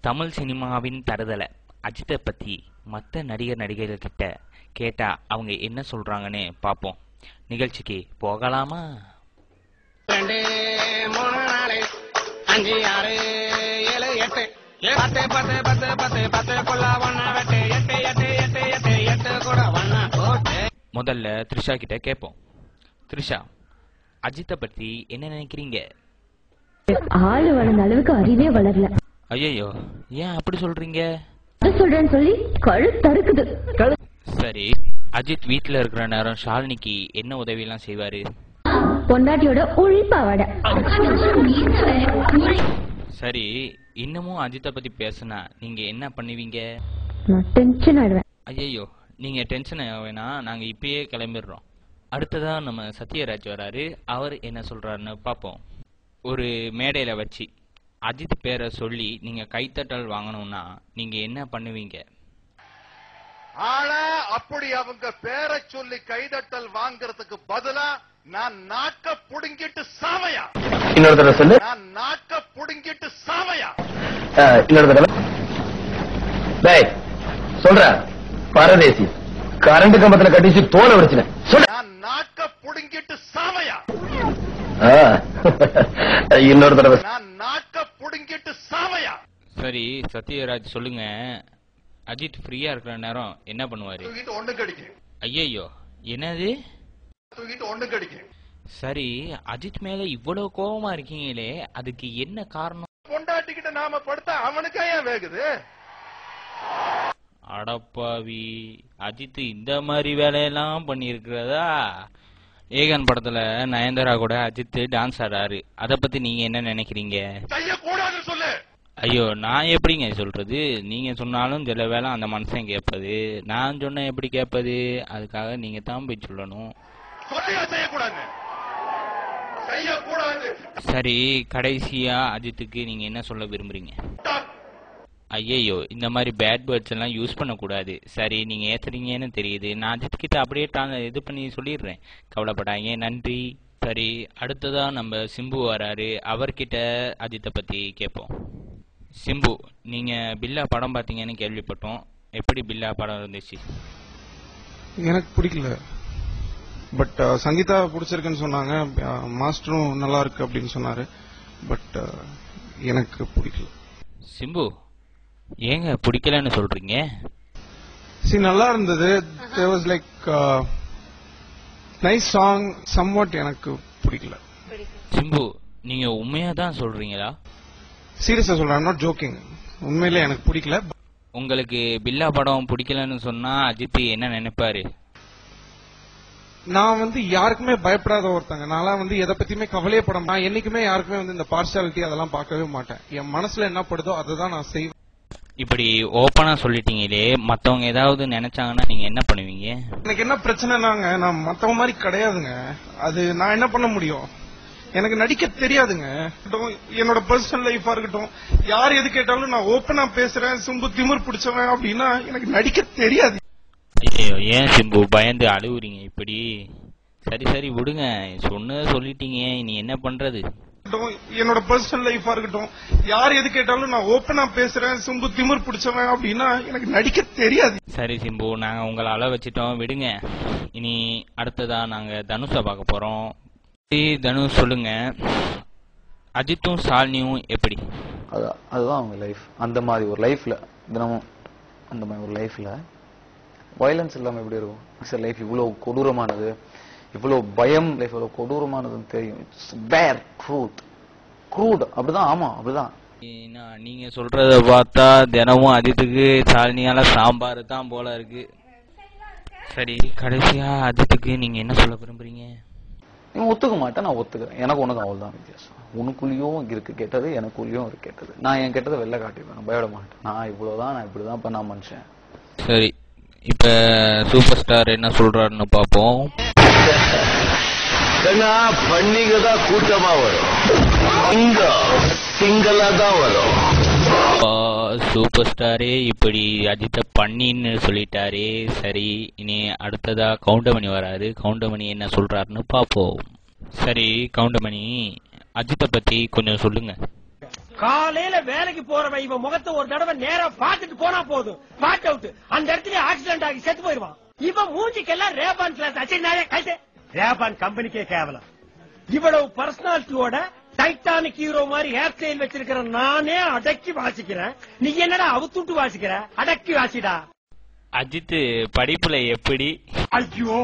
தமிழ் சினிமாவின் தருதலை அஜித்தை பற்றி மற்ற நடிகர்கள் கிட்ட கேட்டால் அவங்க என்ன சொல்கிறாங்கன்னு பார்ப்போம். நிகழ்ச்சிக்கு போகலாமா? 2 3 4 5 6 7 8 10 10 10 10 10 கொள்ள ஒண்ணா வெட்டு 8 8 8 8 8 கூட ஒண்ணா போட்டு. முதல்ல த்ரிஷா கிட்ட கேட்போம். த்ரிஷா, அஜித்தை பற்றி என்ன நினைக்கிறீங்க? ஆளு வளர்ந்த அளவுக்கு அறிவே வளரல. ஐயோ, ஏன் அப்படி சொல்றீங்க? சொல்றேன்னு சொல்லி கழுத்தறுக்குது. சரி, அஜித் வீட்டுல இருக்கிற நேரம் ஷாலினிக்கு என்ன உதவி எல்லாம் செய்வாரு? பொண்டாட்டியோட உழிப்பாவாட. சரி, இன்னமும் அஜித்தை பத்தி பேசினா நீங்க என்ன பண்ணுவீங்க? நான் டென்ஷன் ஆயிடுவேன். ஐயோ, நீங்க டென்ஷன் ஆவேனா, நாங்க இப்பயே கிளம்பிடுறோம். அடுத்ததா நம்ம சத்யராஜ் வராரு. அவர் என்ன சொல்றாருன்னு பார்ப்போம். ஒரு மேடையில வச்சு அஜித் பேரை சொல்லி நீங்க கைத்தட்டல் வாங்கணும்னா நீங்க என்ன பண்ணுவீங்க? ஆனா அப்படி அவங்க பேரை சொல்லி கைதட்டல் வாங்குறதுக்கு பதிலா நான் நாக்க புடுங்கிட்டு சாவையா. இன்னொரு தடவை சொல்லு. நான் நாக்க புடுங்கிட்டு சாவையா. இன்னொரு தடவை. டேய் சொல்ற, பரதேசி கரண்ட் கம்பத்துல கட்டிச்சு தோலை உடைச்சின. நான் நாக்க புடுங்கிட்டு சாவையா. இன்னொரு தடவை. நான் நாக்க புடுங்கிட்டு சாவையா. சரி சத்யராஜ் சொல்லுங்க, அஜித் ஃப்ரீயா இருக்கிற நேரம் என்ன பண்ணுவாரு? தூக்கிட்டு ஒண்ணு கடிக்கிறேன். ஐயோ, என்னது? தூக்கிட்டு ஒண்ணு கடிக்கிறேன். சரி, அஜித் மேல இவ்வளவு கோபமா இருக்கீங்களே, அதுக்கு என்ன காரணம்? பொண்டாட்டிக்கிட்ட நாம படுத்தா அவனுக்கே ஏன் வேகுது? அடப்பாவி, அஜித் இந்த மாதிரி வேலையெல்லாம் பண்ணிருக்கிறதா? ஏகன் படத்துல நயன்தாரா கூட அஜித் டான்ஸ் ஆடாரு. அத பத்தி நீங்க என்ன நினைக்கிறீங்க? செய்யக்கூடாது சொல்லு. ஐயோ, நான் எப்படிங்க சொல்றது? நீங்க சொன்னாலும் சில வேலை அந்த மனுஷன் கேட்பது, நான் சொன்ன எப்படி கேட்பது? அதுக்காக நீங்க தான் போய் சொல்லணும். செய்யக்கூடாது. செய்யக்கூடாது. சரி, கடைசியா அஜித்துக்கு நீங்க என்ன சொல்ல விரும்புறீங்க? ஐயோ, இந்த மாதிரி பேட் வேர்ட்ஸ் எல்லாம் யூஸ் பண்ணக்கூடாது. சரி, நீங்க ஏத்துறீங்கன்னு தெரியுது. நான் அஜித் கிட்ட அப்படியே இது பண்ணி சொல்லிடுறேன், கவலைப்படாங்க. நன்றி. சரி, அடுத்ததா நம்ம சிம்பு வராரு. அவர்கிட்ட அஜித்தை பத்தி கேட்போம். சிம்பு, நீங்க பில்லா படம் பாத்தீங்கன்னு கேள்விப்பட்டோம். எப்படி பில்லா படம் இருந்துச்சு? எனக்கு பிடிக்கல, பட் சங்கீதா பிடிச்சிருக்குன்னு சொன்னாங்க. மாஸ்டரும் நல்லா இருக்கு அப்படின்னு சொன்னாரு, பட் எனக்கு பிடிக்கல. சிம்பு, ஏங்க பிடிக்கலன்னு சொல்றீங்க? நல்லா இருந்தது. there was like nice song, somewhat எனக்கு பிடிக்கல. சிம்பு, நீங்க உண்மையா தான் சொல்றீங்களா? சீரியஸா சொல்றேன், I'm not joking. உண்மையிலே எனக்கு பிடிக்கல. உங்களுக்கு பில்லா படம் பிடிக்கலன்னு சொன்னா அஜித் என்ன நினைப்பாரு? நான் யாருக்குமே பயப்படாத ஒருத்தங்க. நான் எதை பத்தியுமே கவலையே பட மாட்டேன். நான் என்னைக்குமே யாருக்குமே இந்த பார்ஷாலிட்டி அதெல்லாம் பார்க்கவே மாட்டேன். என் மனசுல என்ன படுதோ அதை தான் நான் செய்வேன். இப்படி ஓப்பனா சொல்லிட்டீங்களே, மத்தவங்க ஏதாவது நினைச்சாங்கன்னா நீங்க என்ன பண்ணுவீங்க? எனக்கு என்ன பிரச்சனைனாங்க, நான் மத்தவங்க மாதிரி கிடையாதுங்க. அது நான் என்ன பண்ண முடியும்? எனக்கு நடிக்க தெரியாதுங்க. என்னோட பர்சனல் லைஃபா இருக்கட்டும், யார் எது கேட்டாலும் நான் ஓப்பனா பேசுறேன். சிம்பு திமிர் பிடிச்சவன் அப்படின்னா எனக்கு நடிக்க தெரியாது. ஐயோ, ஏன் சிம்பு பயந்து அழுவுறீங்க இப்படி? சரி சரி விடுங்க, சொன்னதை சொல்லிட்டீங்க, இனி என்ன பண்றது? என்னோட பர்சனல் லைஃபா இருக்கட்டும், யார் எது கேட்டாலும் நான் ஓப்பனா பேசுறேன். சிம்பு திமிர் பிடிச்சவன் அப்படின்னா எனக்கு நடிக்க தெரியாது. சரி சிம்பு, நாங்க உங்களை அள வச்சிட்டோம், விடுங்க. இனி அடுத்ததா நாங்க தனுஷை பார்க்க போறோம். தனுஷ் சொல்லுங்க, அஜித்தும் ஷாலினியும் எப்படி? அதுதான் அவங்க லைஃப். அந்த மாதிரி ஒரு லைஃப்ல தினமும் அந்த மாதிரி ஒரு லைஃப்ல வயலன்ஸ் இல்லாம எப்படி இருக்கும் லைஃப்? இவ்வளவு கொடூரமானது, இவ்வளவு பயம் லைஃப் இவ்வளவு கொடூரமானதுன்னு தெரியும். இட்ஸ் பேர் ட்ரூத், க்ரூட். அப்படிதான். ஆமா, அப்படிதான். நீங்க சொல்றத பார்த்தா தினமும் அஜித்துக்கு ஷாலினியால சாம்பார் தான் போல இருக்கு. சரி, கடைசியா அஜித்துக்கு நீங்க என்ன சொல்ல விரும்புறீங்க? நீ ஒத்துக்க மாட்டேன், நான் ஒத்துக்கிறேன். எனக்கு உனக்கு அவ்வளவுதான் வித்தியாசம். உனக்குள்ளயும் இருக்கு கெட்டது, எனக்குள்ளயும் இருக்கு கெட்டது. நான் என் கெட்டதை வெளில காட்டிடுவேன், பயப்பட மாட்டேன். நான் இவ்வளவுதான், நான் இப்படிதான் பண்ண மனுஷன். சரி, இப்ப சூப்பர் ஸ்டார் என்ன சொல்றாருன்னு பாப்போம். பண்டிகை தான் கூட்டமா வரும், இங்க சிங்களா தான் வரும். சூப்பர் ஸ்டாரே இப்படி அஜித்தை பண்ணின்னு சொல்லிட்டாரே. சரி, இனி அடுத்ததா கவுண்டமணி வராரு. கவுண்டமணி என்ன சொல்றாருன்னு பாப்போம். சரி கவுண்டமணி, அஜித்தை பத்தி கொஞ்சம் சொல்லுங்க. காலையில வேலைக்கு போறவன் இவன் முகத்தை ஒரு தடவை நேரா பாத்துட்டு போனா போதும், பாட் அவுட். அந்த இடத்துல ஆக்சிடென்ட் ஆகி செத்து போயிருவான். இவன் மூஞ்சிக்கெல்லாம் ரேபான் கிளாஸ் அச்சினாரே கைது. ரேபான் கம்பெனிக்கே கேவலம். இவ்வளவு பர்சனாலிட்டியோட டைட்டானிக் ஹீரோ மாதிரி ஹேர் ஸ்டைல் வச்சிருக்கிற நானே அடக்கி வாசிக்கிறேன். நீ என்னடா அவுத்துட்டு வாசிக்கிற? அடக்கி வாசிடா. அஜித் படிப்புல எப்படி? ஐயோ,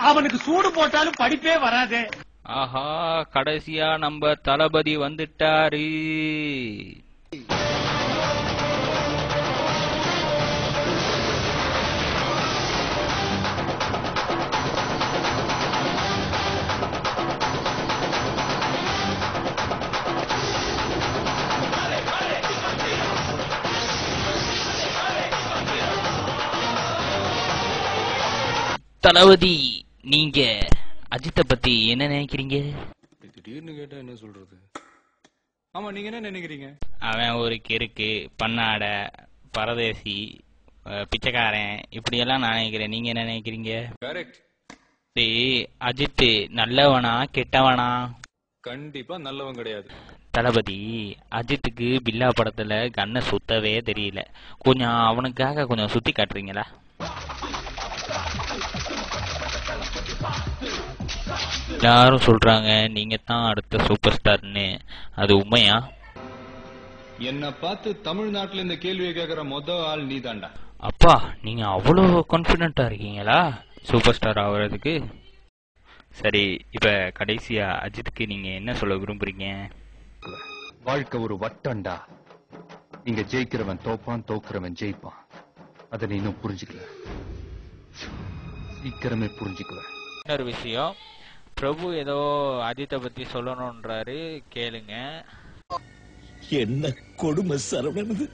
அவனுக்கு சூடு போட்டாலும் படிப்பே வராது. ஆஹா, கடைசியா நம்ம தளபதி வந்துட்டாரு. தளபதி, நீங்க அஜித்தை பத்தி என்ன நினைக்கிறீங்க? திடீர்னு கேட்டா என்ன சொல்றது? ஆமா, நீங்க என்ன நினைக்கிறீங்க? அவன் ஒரு கிறுக்கு, பண்ணாட, பரதேசி, பிச்சைக்காரன், இப்படி எல்லாம் நான் நினைக்கிறேன். நீங்க என்ன நினைக்கிறீங்க? கரெக்ட். அஜித் நல்லவனா கெட்டவனா? கண்டிப்பா நல்லவன் கிடையாது. தளபதி, அஜித்துக்கு பில்லா படத்துல கண்ணை சுத்தவே தெரியல. கொஞ்சம் அவனுக்காக கொஞ்சம் சுத்தி காட்டுறீங்களா? யாரும் சொல்றாங்க நீங்க தான் அடுத்த சூப்பர் ஸ்டார்னு, அது உண்மையா? என்ன பார்த்து தமிழ்நாட்டுல இந்த கேள்வியை கேக்குற மொத ஆள் நீ தாண்டா. அப்பா, நீங்க அவ்வளவு கான்பிடென்டா இருக்கீங்களா சூப்பர் ஸ்டார் ஆகுறதுக்கு? சரி, இப்ப கடைசியா அஜித்துக்கு நீங்க என்ன சொல்ல விரும்புறீங்க? வாழ்க்கை ஒரு வட்டம்டா. இங்க ஜெயிக்கிறவன் தோப்பான், தோக்குறவன் ஜெயிப்பான். அதை நீ இன்னும் புரிஞ்சுக்கல. சீக்கிரமே புரிஞ்சுக்குவேன். இன்னொரு விஷயம், பிரபு ஏதோ அஜித்தை பத்தி சொல்லணும்ன்றாரு, கேளுங்க. என்ன கொடுமை சரவணன்.